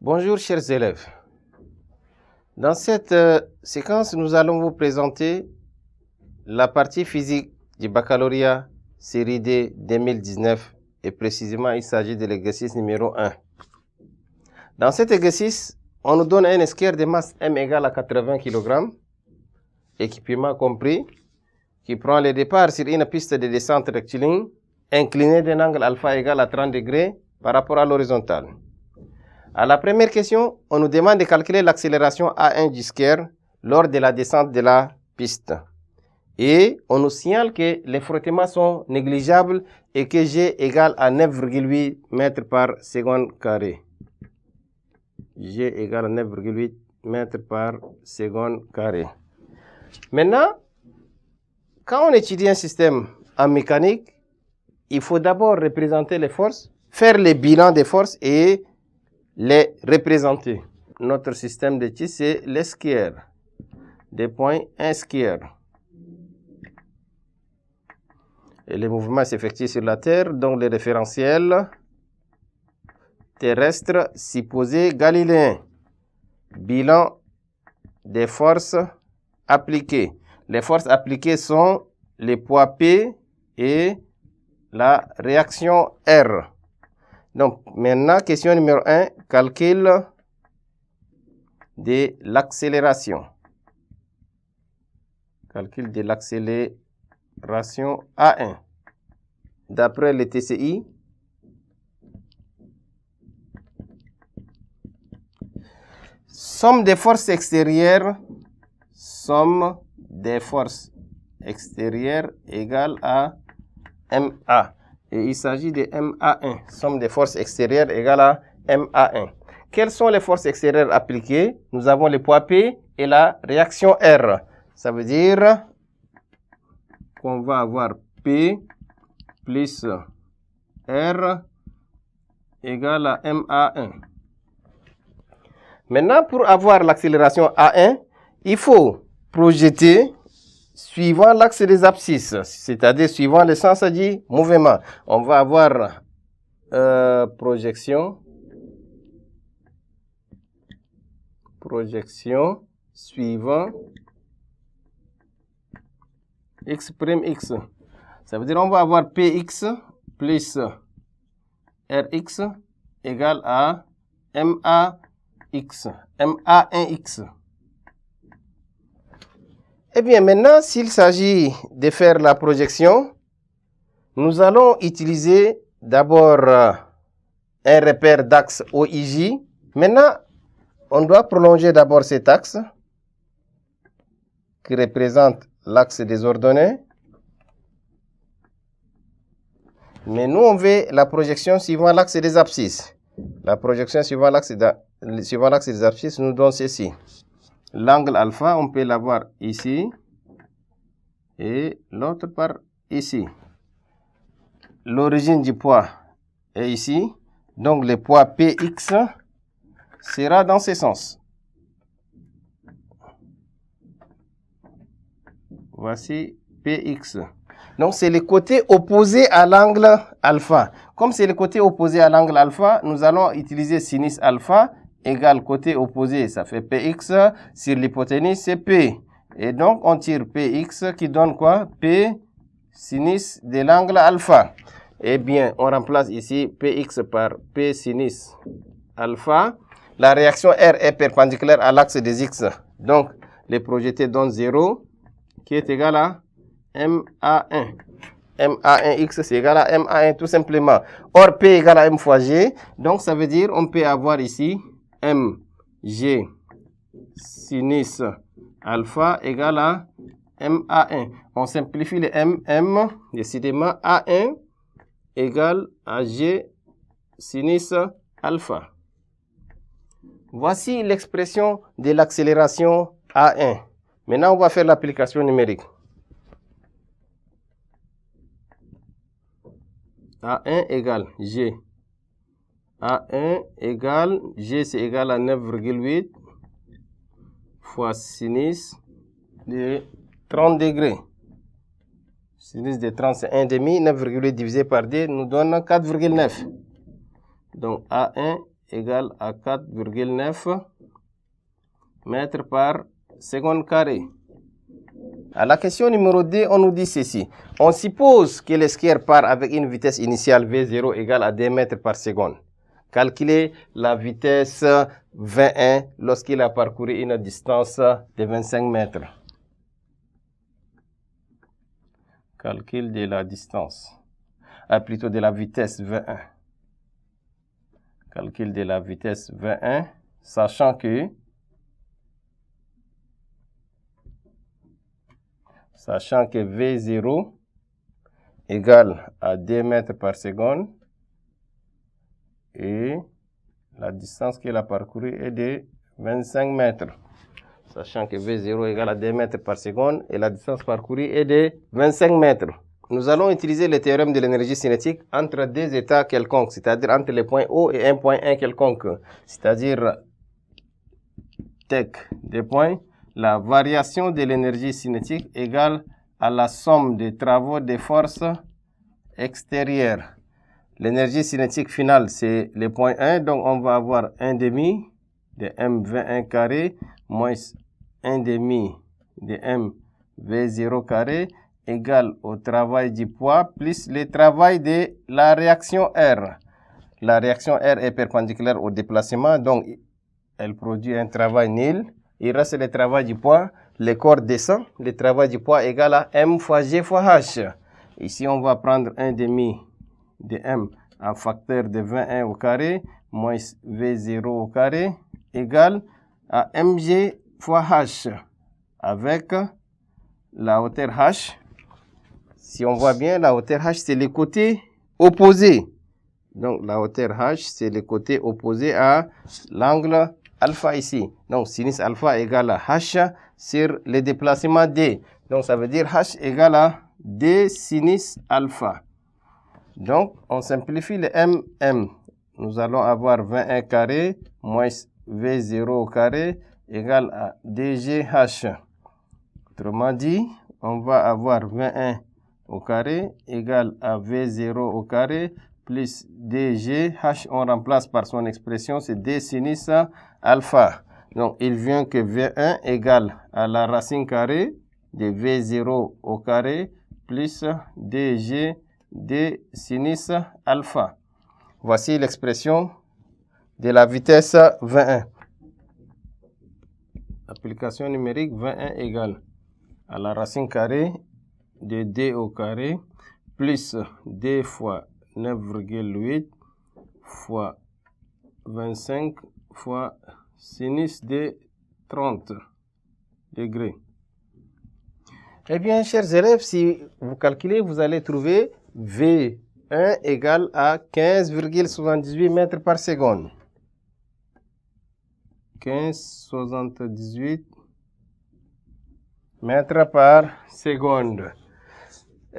Bonjour chers élèves. Dans cette séquence, nous allons vous présenter la partie physique du baccalauréat série D 2019 et précisément il s'agit de l'exercice numéro 1. Dans cet exercice, on nous donne un square de masse M égale à 80 kg, équipement compris, qui prend le départ sur une piste de descente rectiligne inclinée d'un angle alpha égal à 30 degrés par rapport à l'horizontale. À la première question, on nous demande de calculer l'accélération A1 du square lors de la descente de la piste. Et on nous signale que les frottements sont négligeables et que G égale à 9,8 mètres par seconde carré. G égale à 9,8 mètres par seconde carré. Maintenant, quand on étudie un système en mécanique, il faut d'abord représenter les forces, faire le bilan des forces et les représenter. Notre système d'étude, c'est les squares. Des points, un square. Et le mouvement s'effectue sur la Terre, donc le référentiel terrestre supposé galiléen. Bilan des forces appliquées. Les forces appliquées sont les poids P et la réaction R. Donc, maintenant, question numéro 1, calcul de l'accélération. Calcul de l'accélération A1. D'après le TCI, somme des forces extérieures égale à MA. Et il s'agit de MA1, somme des forces extérieures égale à MA1. Quelles sont les forces extérieures appliquées? Nous avons le poids P et la réaction R. Ça veut dire qu'on va avoir P plus R égale à MA1. Maintenant, pour avoir l'accélération A1, il faut projeter suivant l'axe des abscisses, c'est-à-dire suivant le sens du mouvement. On va avoir projection suivant x'. Ça veut dire on va avoir px plus rx égale à MA1x. Eh bien, maintenant, s'il s'agit de faire la projection, nous allons utiliser d'abord un repère d'axe OIJ. Maintenant, on doit prolonger d'abord cet axe qui représente l'axe des ordonnées. Mais nous, on veut la projection suivant l'axe des abscisses. La projection suivant l'axe des abscisses nous donne ceci. L'angle alpha, on peut l'avoir ici et l'autre par ici. L'origine du poids est ici. Donc, le poids Px sera dans ce sens. Voici Px. Donc, c'est le côté opposé à l'angle alpha. Comme c'est le côté opposé à l'angle alpha, nous allons utiliser sinus alpha égale côté opposé, ça fait Px, sur l'hypoténuse, c'est P. Et donc, on tire Px qui donne quoi? P sinus de l'angle alpha. Eh bien, on remplace ici Px par P sinus alpha. La réaction R est perpendiculaire à l'axe des X. Donc, le projeté donne 0, qui est égal à MA1. MA1x, c'est égal à MA1 tout simplement. Or, P égale à M fois G. Donc, ça veut dire on peut avoir ici mg sinus alpha égale à MA1. On simplifie le M, décidément A1 égale à G sinus alpha. Voici l'expression de l'accélération A1. Maintenant, on va faire l'application numérique. A1 égale G. A1 égale, G c'est égal à 9,8 fois sinus de 30 degrés. Sinus de 30 c'est 1,5, 9,8 divisé par 2 nous donne 4,9. Donc A1 égale à 4,9 mètres par seconde carrée. À la question numéro 2, on nous dit ceci. On suppose que l'esquire part avec une vitesse initiale V0 égale à 2 mètres par seconde. Calculez la vitesse V1 lorsqu'il a parcouru une distance de 25 mètres. Calcul de la distance. Plutôt de la vitesse V1. Calcul de la vitesse V1, sachant que V0 égale à 2 mètres par seconde et la distance qu'il a parcourue est de 25 mètres. Sachant que V0 égale à 2 mètres par seconde et la distance parcourue est de 25 mètres. Nous allons utiliser le théorème de l'énergie cinétique entre deux états quelconques, c'est-à-dire entre les points O et un point 1 quelconque, c'est-à-dire tech des points. La variation de l'énergie cinétique égale à la somme des travaux des forces extérieures. L'énergie cinétique finale, c'est le point 1, donc on va avoir 1 demi de mv1 carré moins 1 demi de mv0 carré égale au travail du poids plus le travail de la réaction R. La réaction R est perpendiculaire au déplacement, donc elle produit un travail nul. Il reste le travail du poids, le corps descend, le travail du poids égale à M fois G fois H. Ici, on va prendre 1 demi de M en facteur de 21 au carré, moins V0 au carré, égale à Mg fois H, avec la hauteur H. Si on voit bien, la hauteur H, c'est le côté opposé. Donc, la hauteur H, c'est le côté opposé à l'angle alpha ici. Donc, sinus alpha égale à H sur le déplacement D. Donc, ça veut dire H égale à D sinus alpha. Donc, on simplifie le MM. Nous allons avoir 21 carré moins V0 au carré égale à DGH. Autrement dit, on va avoir 21 au carré égale à V0 au carré plus DG. H, on remplace par son expression, c'est D sinus alpha. Donc, il vient que V1 égale à la racine carrée de V0 au carré plus DG D sinus alpha. Voici l'expression de la vitesse V1. Application numérique V1 égale à la racine carrée de D au carré plus D fois 9,8 fois 25 fois sinus de 30 degrés. Eh bien, chers élèves, si vous calculez, vous allez trouver V1 égale à 15,78 mètres par seconde. 15,78 mètres par seconde.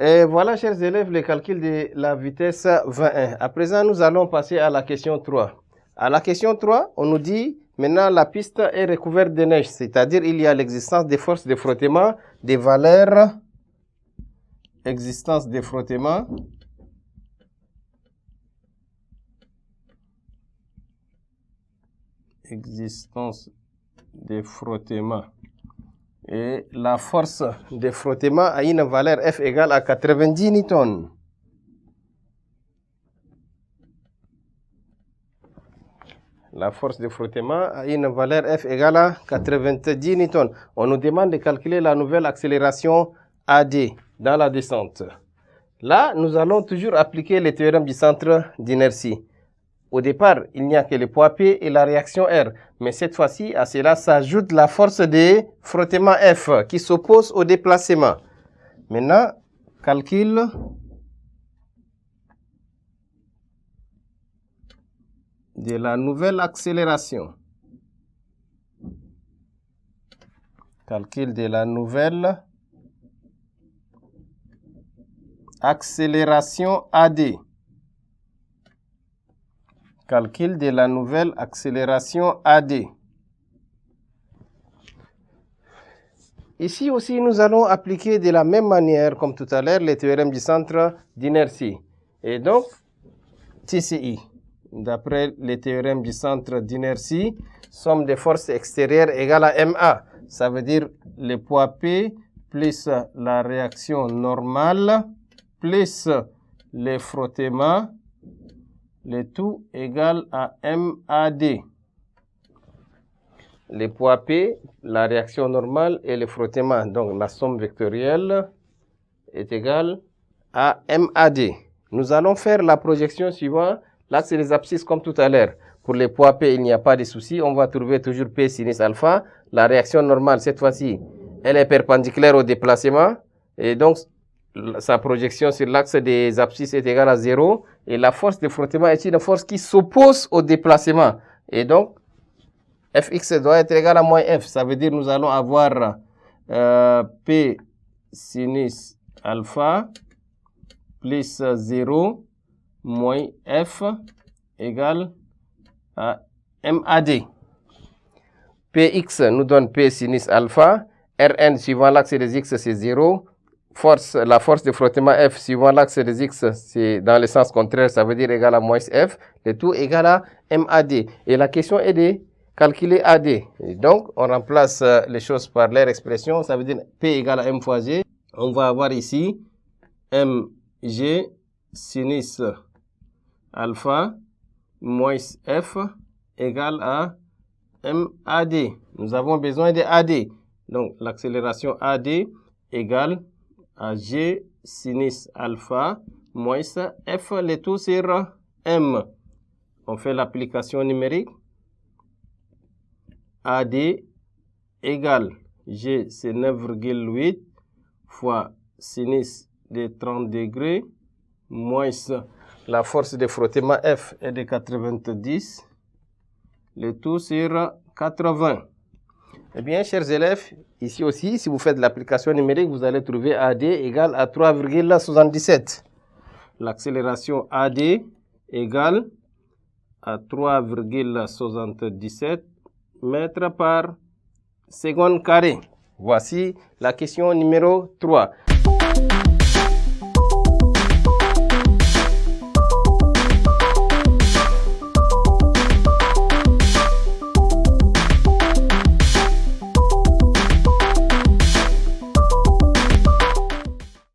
Et voilà, chers élèves, le calcul de la vitesse V1. À présent, nous allons passer à la question 3. À la question 3, on nous dit, maintenant, la piste est recouverte de neige, c'est-à-dire il y a l'existence des forces de frottement, des valeurs, existence de frottement, et la force de frottement a une valeur F égale à 90 newtons. La force de frottement a une valeur F égale à 90 newtons. On nous demande de calculer la nouvelle accélération AD dans la descente. Là, nous allons toujours appliquer le théorème du centre d'inertie. Au départ, il n'y a que le poids P et la réaction R. Mais cette fois-ci, à cela s'ajoute la force de frottement F qui s'oppose au déplacement. Maintenant, calcul de la nouvelle accélération. Calcul de la nouvelle accélération AD. Calcul de la nouvelle accélération AD. Ici aussi, nous allons appliquer de la même manière, comme tout à l'heure, le théorème du centre d'inertie. Et donc, TCI. d'après les théorèmes du centre d'inertie, somme des forces extérieures égale à MA. Ça veut dire le poids P plus la réaction normale plus les frottements, le tout égal à MAD. Les poids P, la réaction normale et le frottement. Donc la somme vectorielle est égale à MAD. Nous allons faire la projection suivant l'axe des abscisses comme tout à l'heure. Pour les poids P, il n'y a pas de souci. On va trouver toujours P sinus alpha. La réaction normale, cette fois-ci, elle est perpendiculaire au déplacement. Et donc, sa projection sur l'axe des abscisses est égale à 0. Et la force de frottement est une force qui s'oppose au déplacement. Et donc, Fx doit être égal à moins F. Ça veut dire que nous allons avoir P sinus alpha plus 0 moins F égale à MAD. Px nous donne P sinus alpha. Rn suivant l'axe des x, c'est 0. La force de frottement F suivant l'axe des x, c'est dans le sens contraire, ça veut dire égal à moins F. Le tout égal à MAD. Et la question est de calculer AD. Et donc, on remplace les choses par leur expression. Ça veut dire P égale à M fois G. On va avoir ici MG sinus alpha moins F égale à MAD. Nous avons besoin de AD. Donc, l'accélération AD égale à G sinus alpha moins F, le tout sur M. On fait l'application numérique. AD égale G, c'est 9,8 fois sinus de 30 degrés moins la force de frottement F est de 90, le tout sur 80. Eh bien, chers élèves, ici aussi, si vous faites l'application numérique, vous allez trouver AD égale à 3,77. L'accélération AD égale à 3,77 mètres par seconde carré. Voici la question numéro 3.